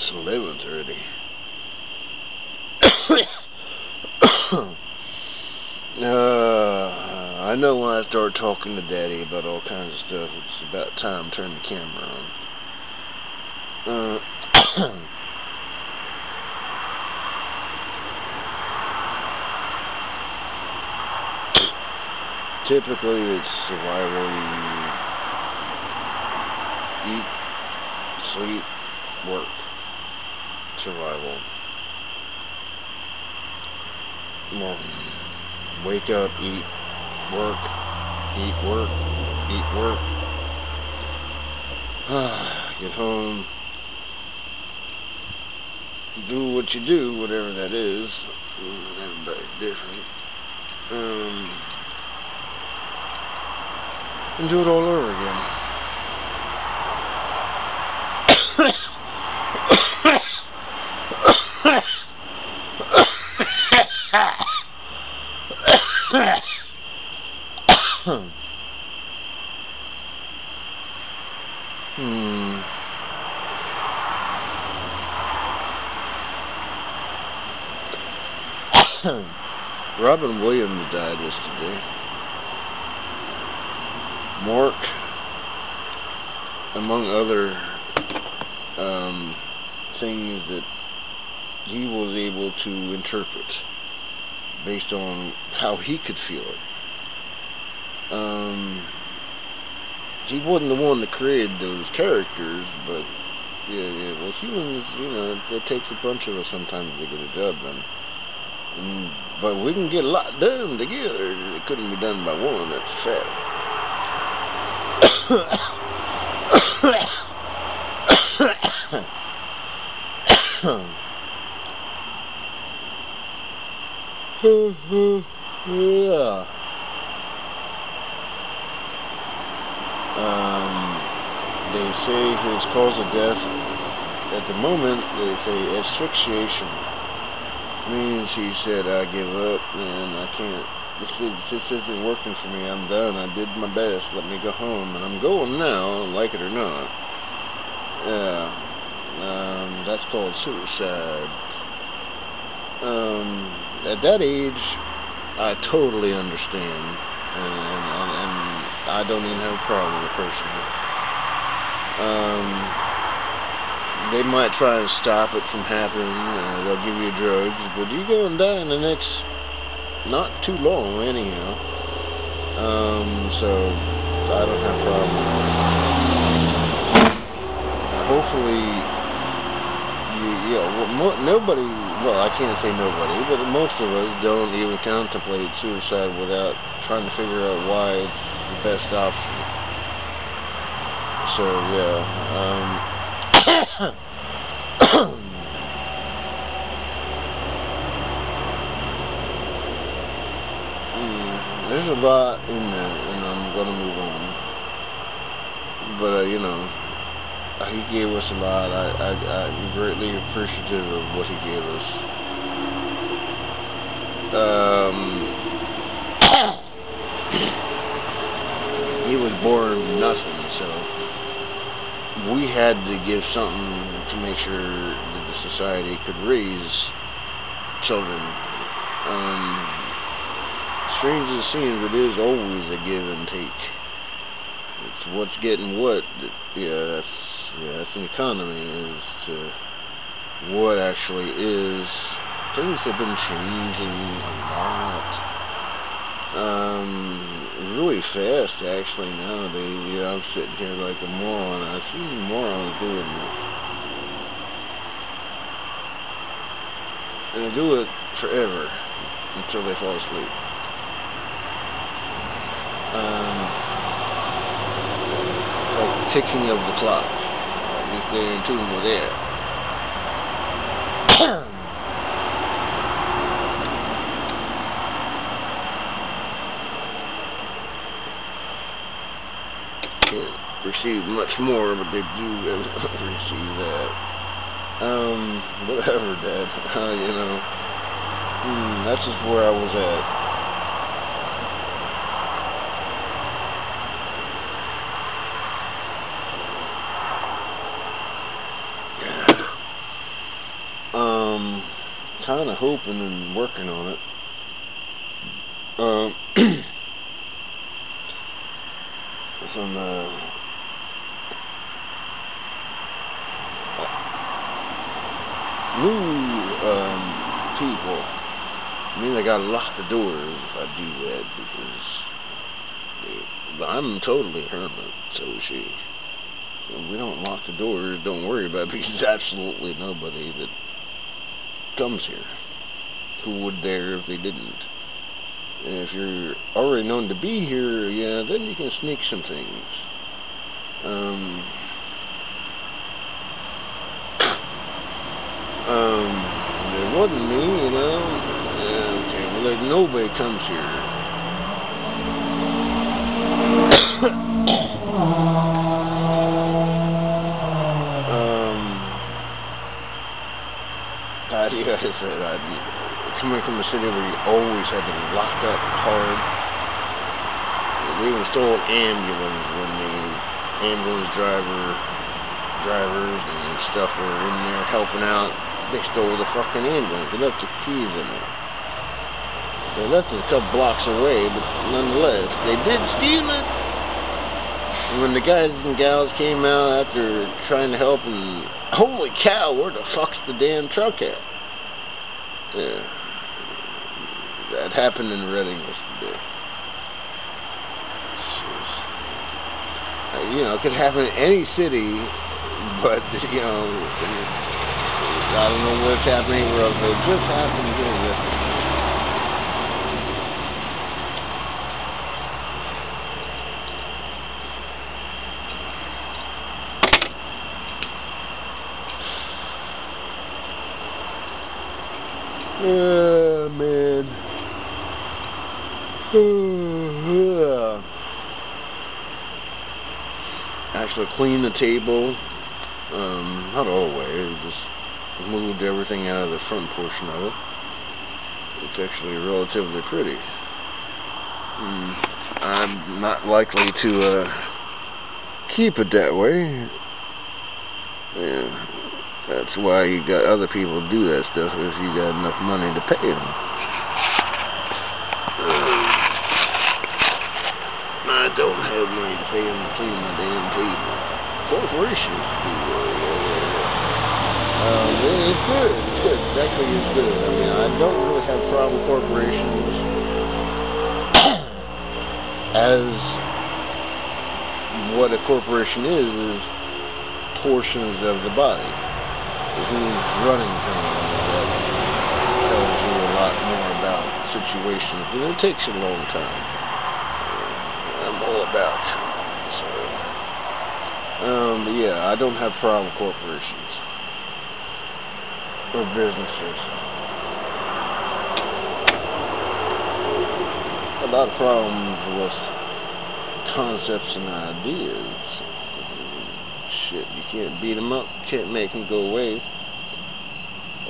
almost 11:30. I know when I start talking to Daddy about all kinds of stuff, it's about time to turn the camera on. Typically, it's survival. You eat, sleep, work. Survival. Well, wake up, eat, work, eat, work, eat, work. Get home. Do what you do, whatever that is. Everybody's different. And do it all over again. Robin Williams died yesterday. Mark, among other things that he was able to interpret based on how he could feel it. He wasn't the one that created those characters, but yeah. Well, humans, it takes a bunch of us sometimes to get a job done. But we can get a lot done together. It couldn't be done by one, that's a fact. Yeah. They say his cause of death, at the moment, they say asphyxiation. Means he said, I give up, man, I can't, this isn't working for me, I'm done, I did my best, let me go home, and I'm going now, like it or not. Yeah, that's called suicide. At that age, I totally understand, and I don't even have a problem with it personally. They might try and stop it from happening. They'll give you drugs, but you're going to die in the next not too long, anyhow. So I don't have a problem. Hopefully, nobody. Well, I can't say nobody, but most of us don't even contemplate suicide without trying to figure out why it's the best option. So yeah. There's a lot in there, and I'm gonna move on. But he gave us a lot. I'm greatly appreciative of what he gave us. He was born nothing, so we had to give something to make sure that the society could raise children. Strange as it seems, it is always a give and take. It's what's getting what. That's an economy. Is what actually is. Things have been changing a lot. Really fast, actually, nowadays. I'm sitting here like a moron. I've seen morons doing it. And they do it forever until they fall asleep. Like the ticking of the clock. If they're in tune with air. Can't receive much more, but they do receive that. Whatever, Dad. That's just where I was at. kind of hoping and working on it. Some new people. I mean, I gotta lock the doors if I do that, because I'm totally hermit, so is she. We don't lock the doors, don't worry about it, because there's absolutely nobody that comes here who would dare if they didn't. And if you're already known to be here, yeah, then you can sneak some things. It wasn't me, you know. Okay, well, like, nobody comes here. Like I said, coming from a city where you always had to lock up hard. They even stole an ambulance when the ambulance drivers and stuff were in there helping out. They stole the fucking ambulance. They left the keys in it. They left it a couple blocks away, but nonetheless, they did steal it. And when the guys and gals came out after trying to help, and holy cow, where the fuck's the damn truck at? Yeah. That happened in Reading yesterday. You know, it could happen in any city, but, you know, I don't know what's happening anywhere else, but it just happened here yesterday. Man. Actually cleaned the table. Not always. Just moved everything out of the front portion of it. It's actually relatively pretty. I'm not likely to keep it that way. Yeah. That's why you got other people to do that stuff, if you got enough money to pay them. I don't have money to pay them to clean my damn table. Corporations do it's good. It's good. It actually is good. I mean, I don't really have a problem with corporations as what a corporation is portions of the body. Who's running things, that tells you a lot more about situations, and it takes a long time. I'm all about so, but yeah, I don't have a problem with corporations or businesses. A lot of problems with concepts and ideas. Shit, you can't beat them up, can't make them go away.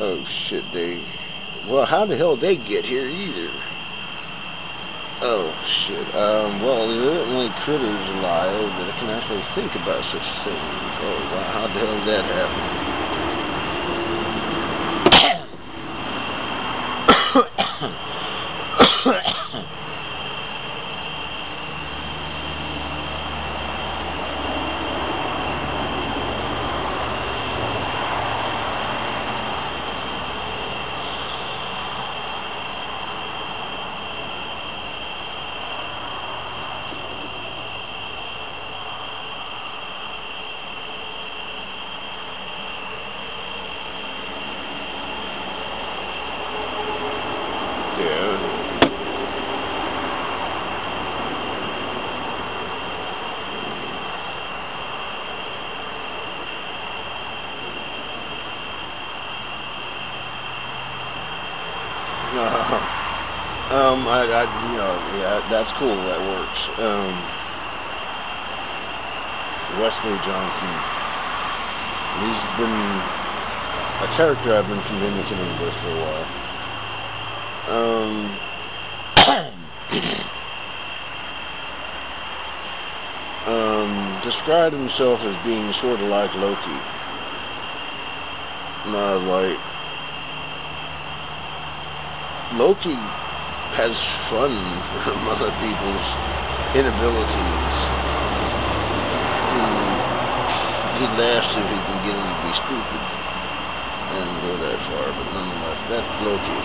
Oh shit, well, how the hell they get here either? Oh shit, well, there aren't like critters alive that can actually think about such things. Oh wow, how the hell did that happen? You know, yeah, that's cool. That works. Wesley Johnson. He's been a character I've been communicating with for a while. Described himself as being sort of like Loki. Not like Loki has fun from other people's inabilities. He laughs if he can get him to be stupid. I didn't go that far, but nonetheless, that's Loki.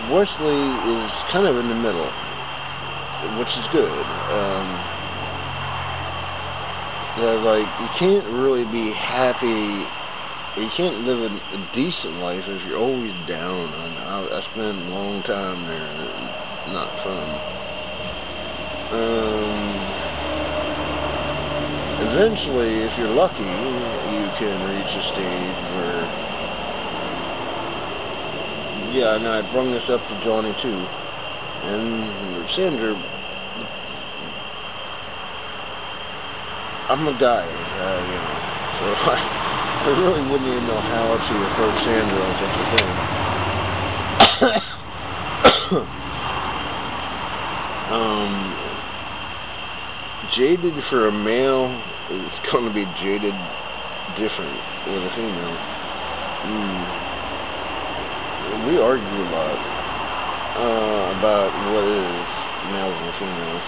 Wesley is kind of in the middle, which is good. Like, you can't really be happy. You can't live a decent life if you're always down. I spent a long time there, and it's not fun. Eventually, if you're lucky, you can reach a stage where, yeah, and I brung this up to Johnny too, and Sandra, I'm a guy, so I really wouldn't even know how to approach Sandra on such a thing. Jaded for a male is going to be jaded different with a female. We argue a lot about what is males and females.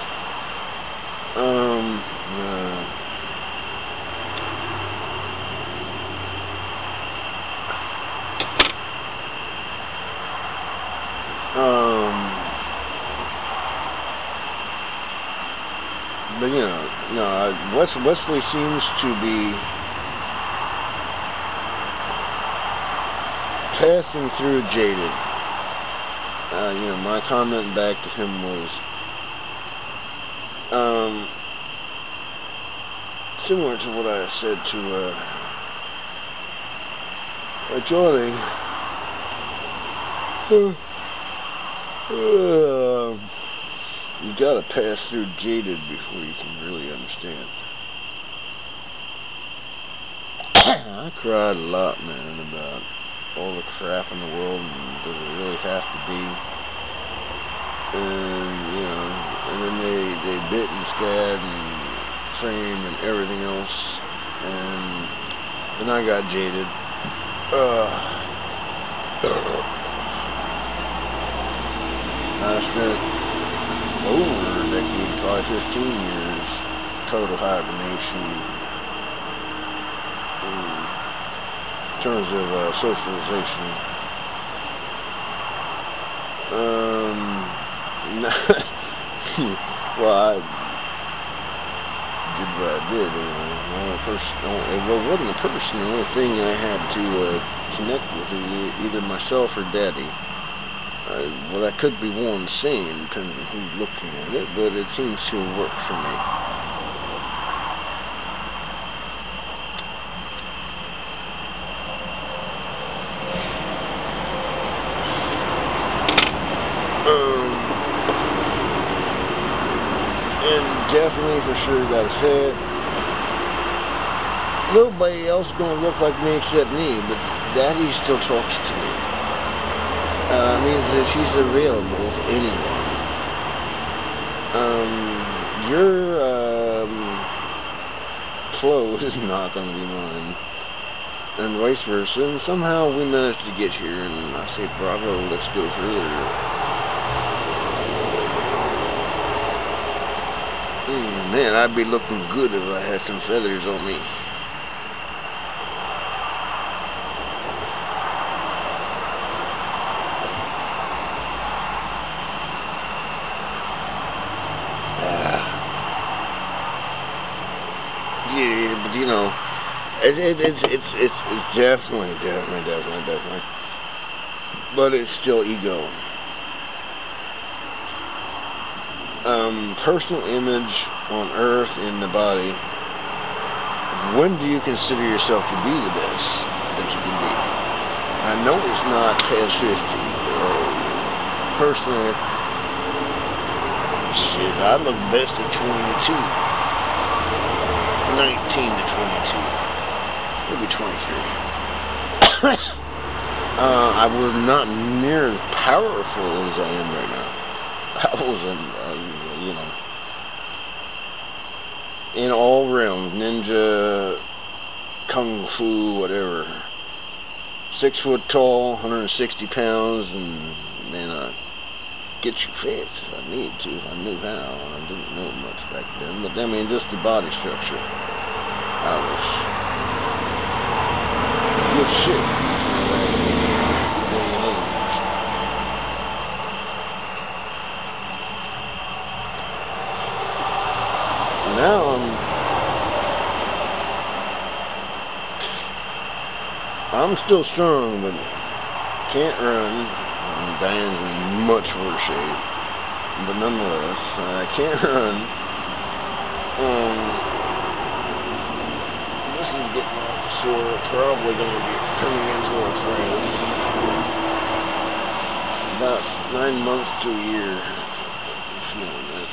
But Wesley seems to be passing through jaded. My comment back to him was similar to what I said to Johnny. You gotta pass through jaded before you can really understand. I cried a lot, man, about all the crap in the world, and does it really have to be? And then they bit and stabbed and framed and everything else, and then I got jaded. I spent over a decade, probably 15 years, total hibernation in terms of socialization. Well, I did what I did. It wasn't a person. The only thing I had to connect with is either myself or Daddy. Well, that could be one saying, depending on who's looking at it, but it seems to work for me. And definitely, for sure, gotta say it, nobody else is gonna look like me except me, but Daddy still talks to me. Means that he's available to anyone. Your clothes is not going to be mine, and vice versa. And somehow we managed to get here, and I say bravo. Let's go further. Man, I'd be looking good if I had some feathers on me. It's definitely. But it's still ego. Personal image on Earth in the body. When do you consider yourself to be the best that you can be? I know it's not past 50. Personally, shit, I look best at 22. 19 to 22. Maybe 23. I was not near as powerful as I am right now. I wasn't, in all realms, ninja, kung fu, whatever. 6 foot tall, 160 pounds, and man, I get you fit if I need to, if I knew how. I didn't know much back then, but I mean, just the body structure. I was good shit. Now I'm still strong, but can't run. Diane's in much worse shape, but nonetheless, I can't run. This is getting off the soil. Probably going to be turning into a friend. About 9 months to a year. Feeling that.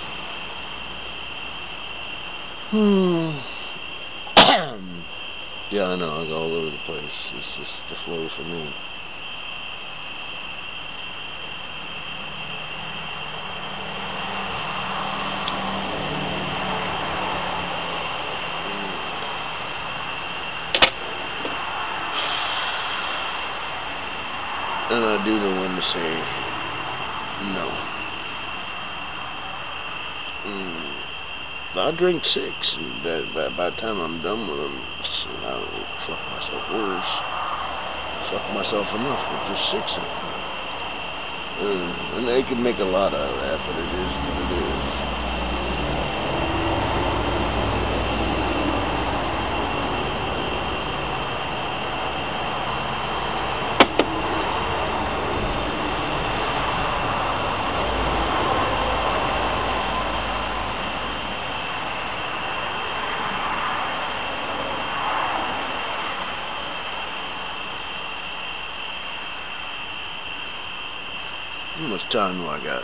Yeah, I know, I go all over the place. It's just the flow for me. And I do know when to say no. I drink 6, and by the time I'm done with them, I'll fuck myself worse. Fuck myself enough with just 6 of them. And they can make a lot out of that, but it is what it is. How much time do I got?